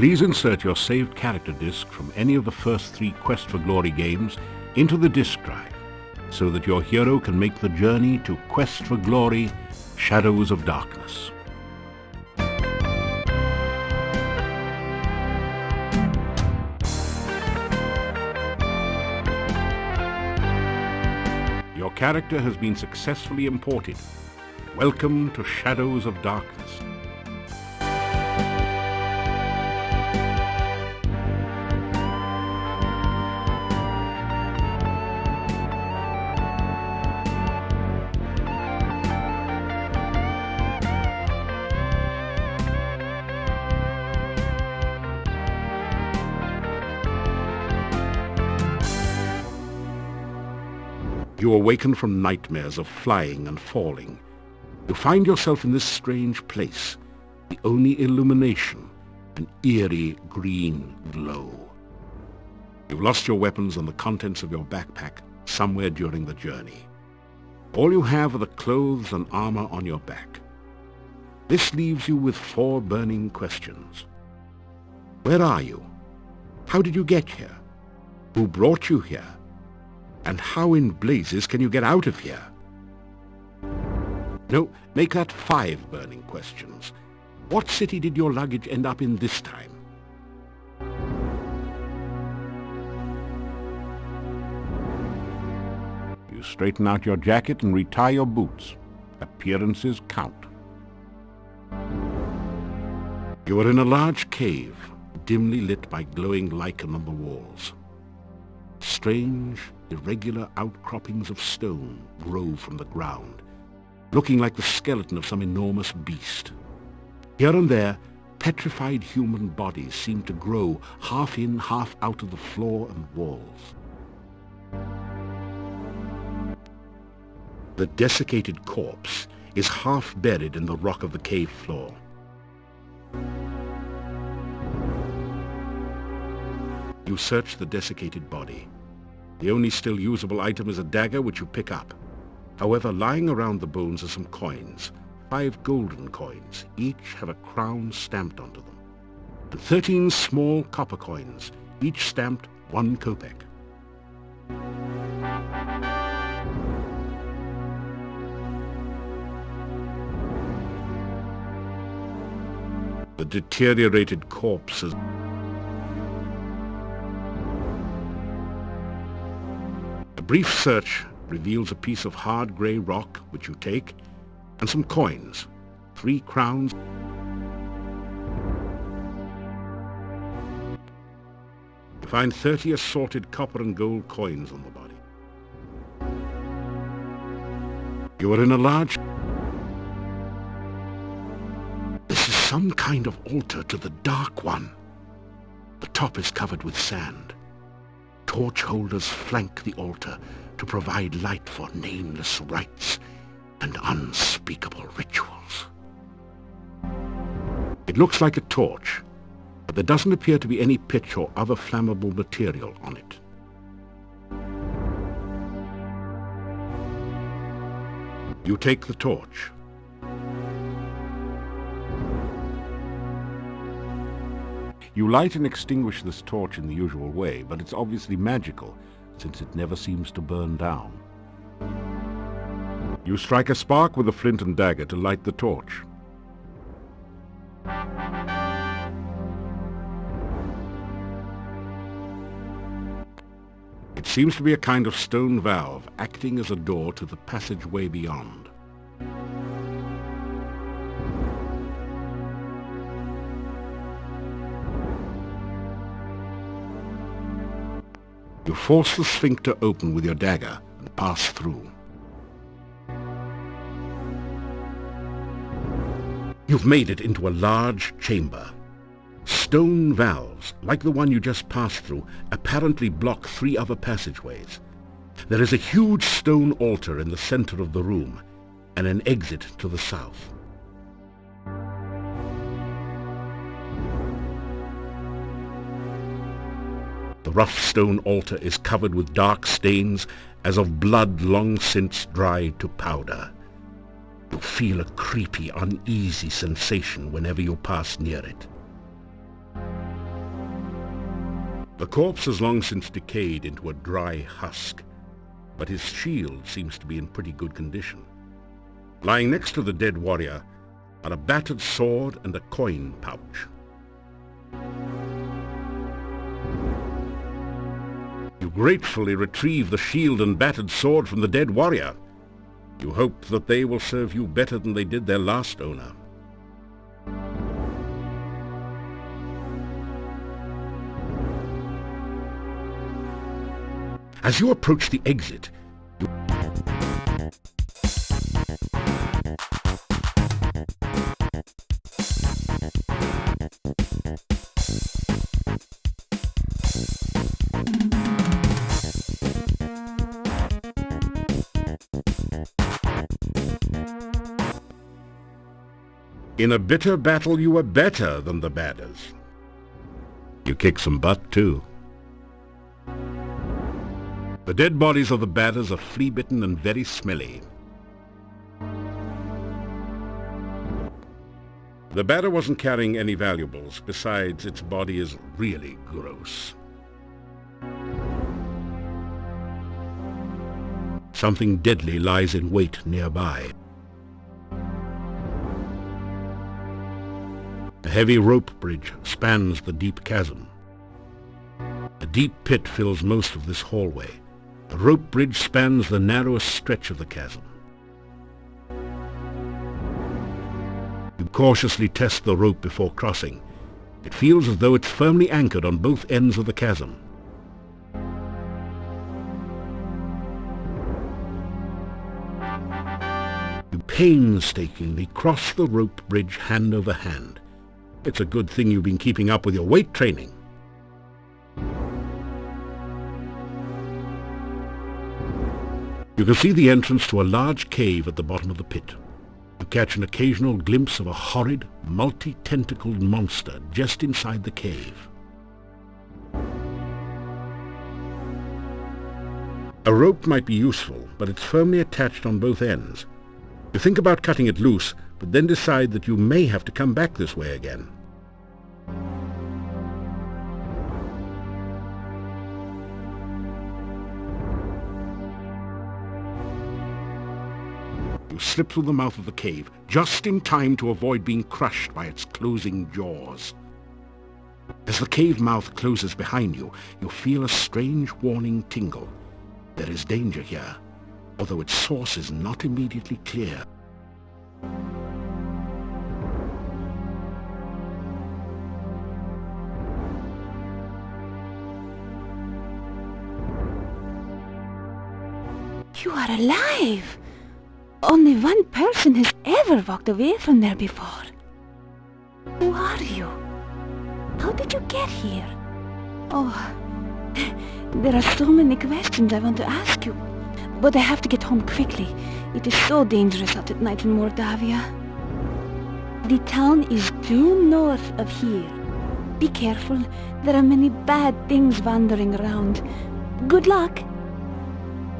Please insert your saved character disc from any of the first 3 Quest for Glory games into the disk drive, so that your hero can make the journey to Quest for Glory, Shadows of Darkness. Your character has been successfully imported. Welcome to Shadows of Darkness. You awaken from nightmares of flying and falling. You find yourself in this strange place, the only illumination, an eerie green glow. You've lost your weapons and the contents of your backpack somewhere during the journey. All you have are the clothes and armor on your back. This leaves you with 4 burning questions. Where are you? How did you get here? Who brought you here? And how in blazes can you get out of here? No, make that 5 burning questions. What city did your luggage end up in this time? You straighten out your jacket and retie your boots. Appearances count. You are in a large cave, dimly lit by glowing lichen on the walls. Strange, irregular outcroppings of stone grow from the ground, looking like the skeleton of some enormous beast. Here and there, petrified human bodies seem to grow half in, half out of the floor and walls. The desiccated corpse is half buried in the rock of the cave floor. You search the desiccated body. The only still usable item is a dagger, which you pick up. However, lying around the bones are some coins, 5 golden coins. Each have a crown stamped onto them, and 13 small copper coins, each stamped 1 kopeck. The deteriorated corpse is... A brief search reveals a piece of hard grey rock, which you take, and some coins, 3 crowns. You find 30 assorted copper and gold coins on the body. You are in a large... This is some kind of altar to the Dark One. The top is covered with sand. Torch holders flank the altar to provide light for nameless rites and unspeakable rituals. It looks like a torch, but there doesn't appear to be any pitch or other flammable material on it. You take the torch. You light and extinguish this torch in the usual way, but it's obviously magical, since it never seems to burn down. You strike a spark with a flint and dagger to light the torch. It seems to be a kind of stone valve, acting as a door to the passageway beyond. You force the sphincter open with your dagger and pass through. You've made it into a large chamber. Stone valves, like the one you just passed through, apparently block 3 other passageways. There is a huge stone altar in the center of the room, and an exit to the south. The rough stone altar is covered with dark stains as of blood long since dried to powder. You feel a creepy, uneasy sensation whenever you pass near it. The corpse has long since decayed into a dry husk, but his shield seems to be in pretty good condition. Lying next to the dead warrior are a battered sword and a coin pouch. You gratefully retrieve the shield and battered sword from the dead warrior. You hope that they will serve you better than they did their last owner. As you approach the exit, in a bitter battle you were better than the badders. You kick some butt too. The dead bodies of the badders are flea-bitten and very smelly. The badder wasn't carrying any valuables. Besides, its body is really gross. Something deadly lies in wait nearby. A heavy rope bridge spans the deep chasm. A deep pit fills most of this hallway. The rope bridge spans the narrowest stretch of the chasm. You cautiously test the rope before crossing. It feels as though it's firmly anchored on both ends of the chasm. You painstakingly cross the rope bridge hand over hand. It's a good thing you've been keeping up with your weight training. You can see the entrance to a large cave at the bottom of the pit. You catch an occasional glimpse of a horrid, multi-tentacled monster just inside the cave. A rope might be useful, but it's firmly attached on both ends. You think about cutting it loose, but then decide that you may have to come back this way again. You slip through the mouth of the cave, just in time to avoid being crushed by its closing jaws. As the cave mouth closes behind you, you feel a strange warning tingle. There is danger here, although its source is not immediately clear. You are alive! Only one person has ever walked away from there before. Who are you? How did you get here? Oh, there are so many questions I want to ask you, but I have to get home quickly. It is so dangerous out at night in Mordavia. The town is due north of here. Be careful, there are many bad things wandering around. Good luck!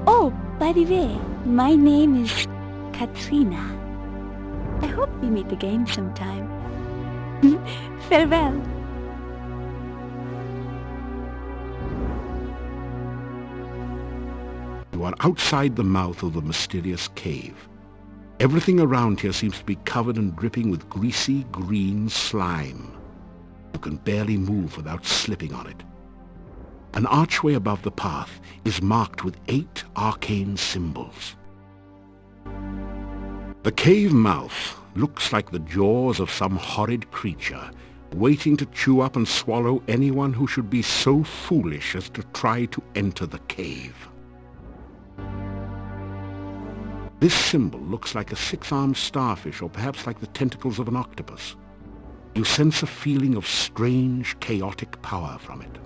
Oh, by the way, my name is Katrina. I hope we meet again sometime. Farewell. You are outside the mouth of the mysterious cave. Everything around here seems to be covered and dripping with greasy green slime. You can barely move without slipping on it. An archway above the path is marked with 8 arcane symbols. The cave mouth looks like the jaws of some horrid creature, waiting to chew up and swallow anyone who should be so foolish as to try to enter the cave. This symbol looks like a 6-armed starfish, or perhaps like the tentacles of an octopus. You sense a feeling of strange, chaotic power from it.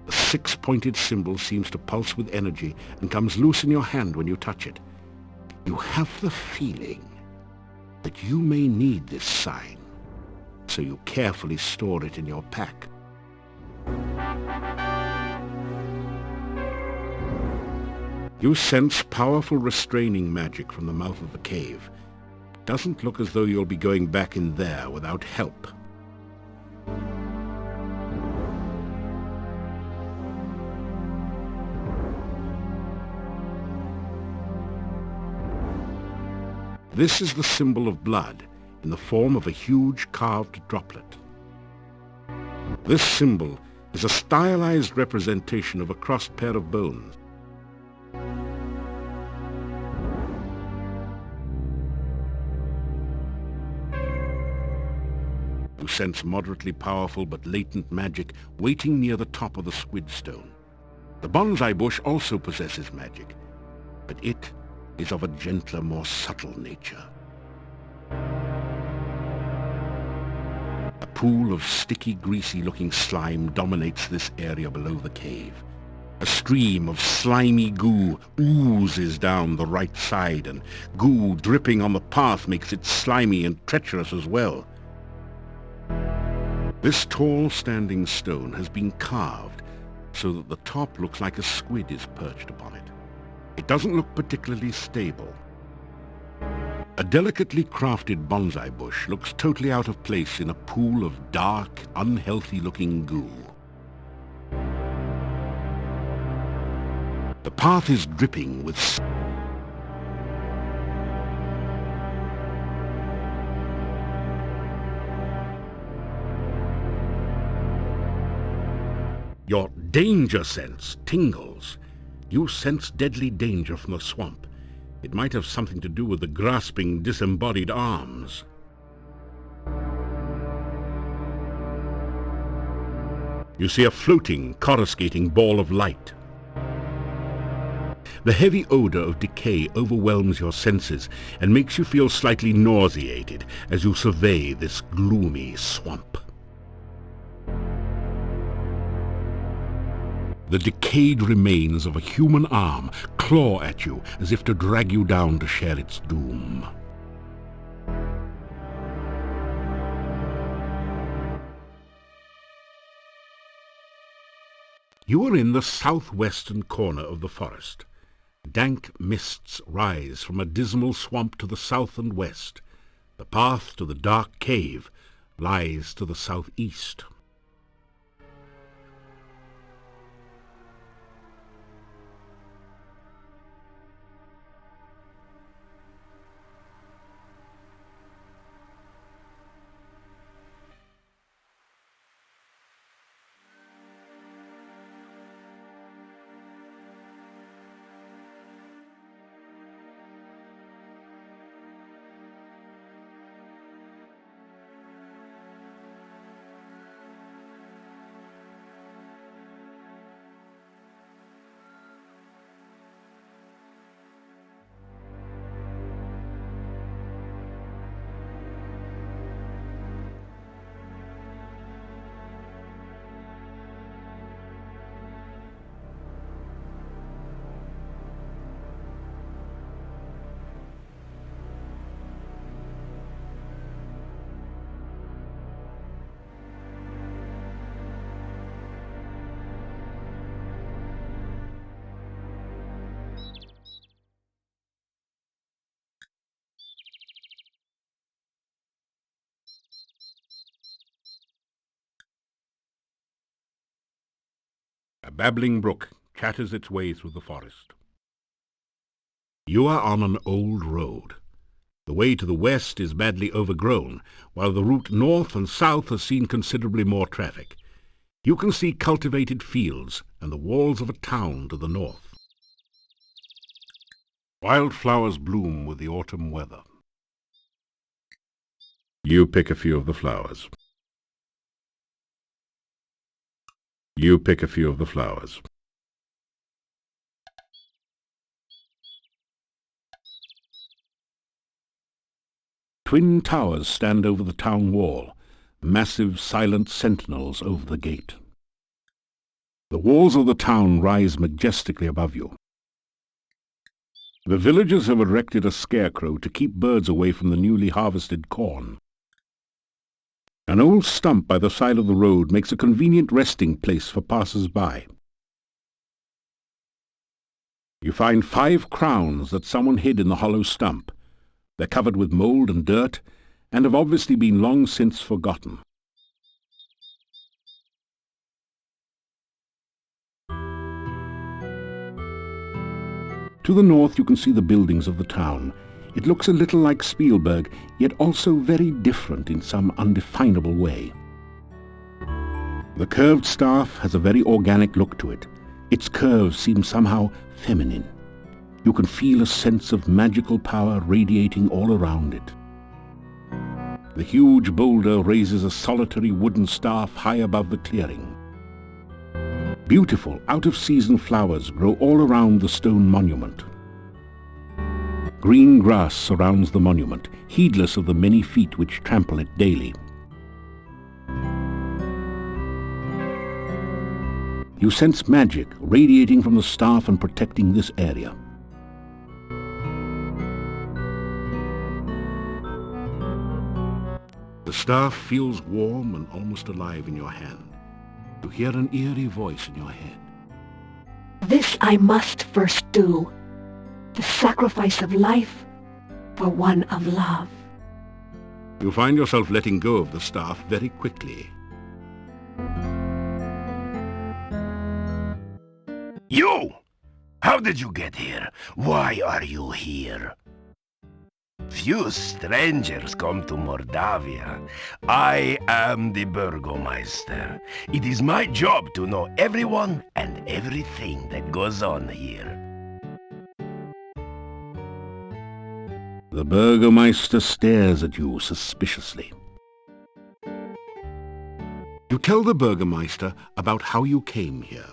The 6-pointed symbol seems to pulse with energy and comes loose in your hand when you touch it. You have the feeling that you may need this sign, so you carefully store it in your pack. You sense powerful restraining magic from the mouth of the cave. It doesn't look as though you'll be going back in there without help. This is the symbol of blood in the form of a huge carved droplet. This symbol is a stylized representation of a crossed pair of bones. You sense moderately powerful but latent magic waiting near the top of the squid stone. The bonsai bush also possesses magic, but it is of a gentler, more subtle nature. A pool of sticky, greasy-looking slime dominates this area below the cave. A stream of slimy goo oozes down the right side, and goo dripping on the path makes it slimy and treacherous as well. This tall standing stone has been carved so that the top looks like a squid is perched upon it. It doesn't look particularly stable. A delicately crafted bonsai bush looks totally out of place in a pool of dark, unhealthy-looking goo. The path is dripping with Your danger sense tingles. You sense deadly danger from the swamp. It might have something to do with the grasping, disembodied arms. You see a floating, coruscating ball of light. The heavy odor of decay overwhelms your senses and makes you feel slightly nauseated as you survey this gloomy swamp. The decayed remains of a human arm claw at you as if to drag you down to share its doom. You are in the southwestern corner of the forest. Dank mists rise from a dismal swamp to the south and west. The path to the dark cave lies to the southeast. A babbling brook chatters its way through the forest. You are on an old road. The way to the west is badly overgrown, while the route north and south has seen considerably more traffic. You can see cultivated fields and the walls of a town to the north. Wildflowers bloom with the autumn weather. You pick a few of the flowers. You pick a few of the flowers. Twin towers stand over the town wall, massive silent sentinels over the gate. The walls of the town rise majestically above you. The villagers have erected a scarecrow to keep birds away from the newly harvested corn. An old stump by the side of the road makes a convenient resting place for passers-by. You find 5 crowns that someone hid in the hollow stump. They're covered with mold and dirt, and have obviously been long since forgotten. To the north you can see the buildings of the town. It looks a little like Spielberg, yet also very different in some undefinable way. The curved staff has a very organic look to it. Its curves seem somehow feminine. You can feel a sense of magical power radiating all around it. The huge boulder raises a solitary wooden staff high above the clearing. Beautiful, out-of-season flowers grow all around the stone monument. Green grass surrounds the monument, heedless of the many feet which trample it daily. You sense magic radiating from the staff and protecting this area. The staff feels warm and almost alive in your hand. You hear an eerie voice in your head. This I must first do. The sacrifice of life for one of love. You find yourself letting go of the staff very quickly. You! How did you get here? Why are you here? Few strangers come to Mordavia. I am the Burgomeister. It is my job to know everyone and everything that goes on here. The Burgomeister stares at you suspiciously. You tell the Burgomeister about how you came here.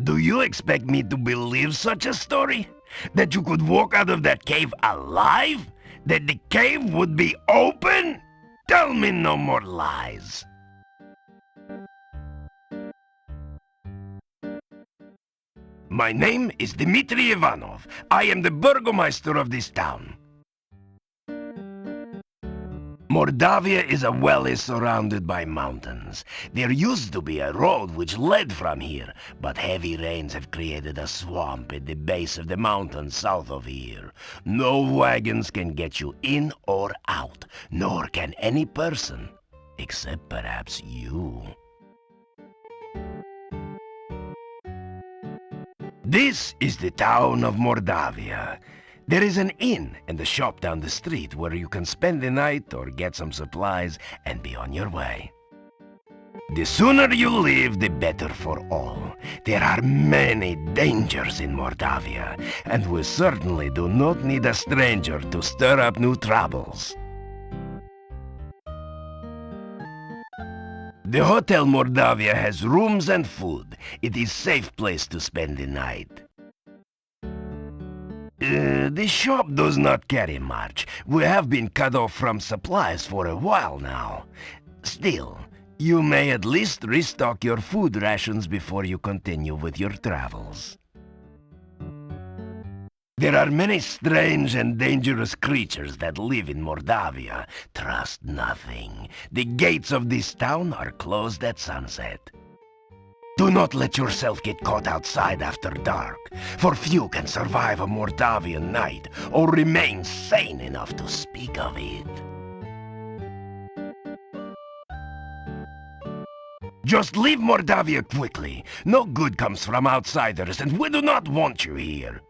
Do you expect me to believe such a story? That you could walk out of that cave alive? That the cave would be open? Tell me no more lies. My name is Dmitri Ivanov. I am the Burgomeister of this town. Mordavia is a valley surrounded by mountains. There used to be a road which led from here, but heavy rains have created a swamp at the base of the mountain south of here. No wagons can get you in or out, nor can any person, except perhaps you. This is the town of Mordavia. There is an inn and a shop down the street where you can spend the night or get some supplies and be on your way. The sooner you leave, the better for all. There are many dangers in Mordavia, and we certainly do not need a stranger to stir up new troubles. The Hotel Mordavia has rooms and food. It is a safe place to spend the night. The shop does not carry much. We have been cut off from supplies for a while now. Still, you may at least restock your food rations before you continue with your travels. There are many strange and dangerous creatures that live in Mordavia. Trust nothing. The gates of this town are closed at sunset. Do not let yourself get caught outside after dark, for few can survive a Mordavian night or remain sane enough to speak of it. Just leave Mordavia quickly. No good comes from outsiders, and we do not want you here.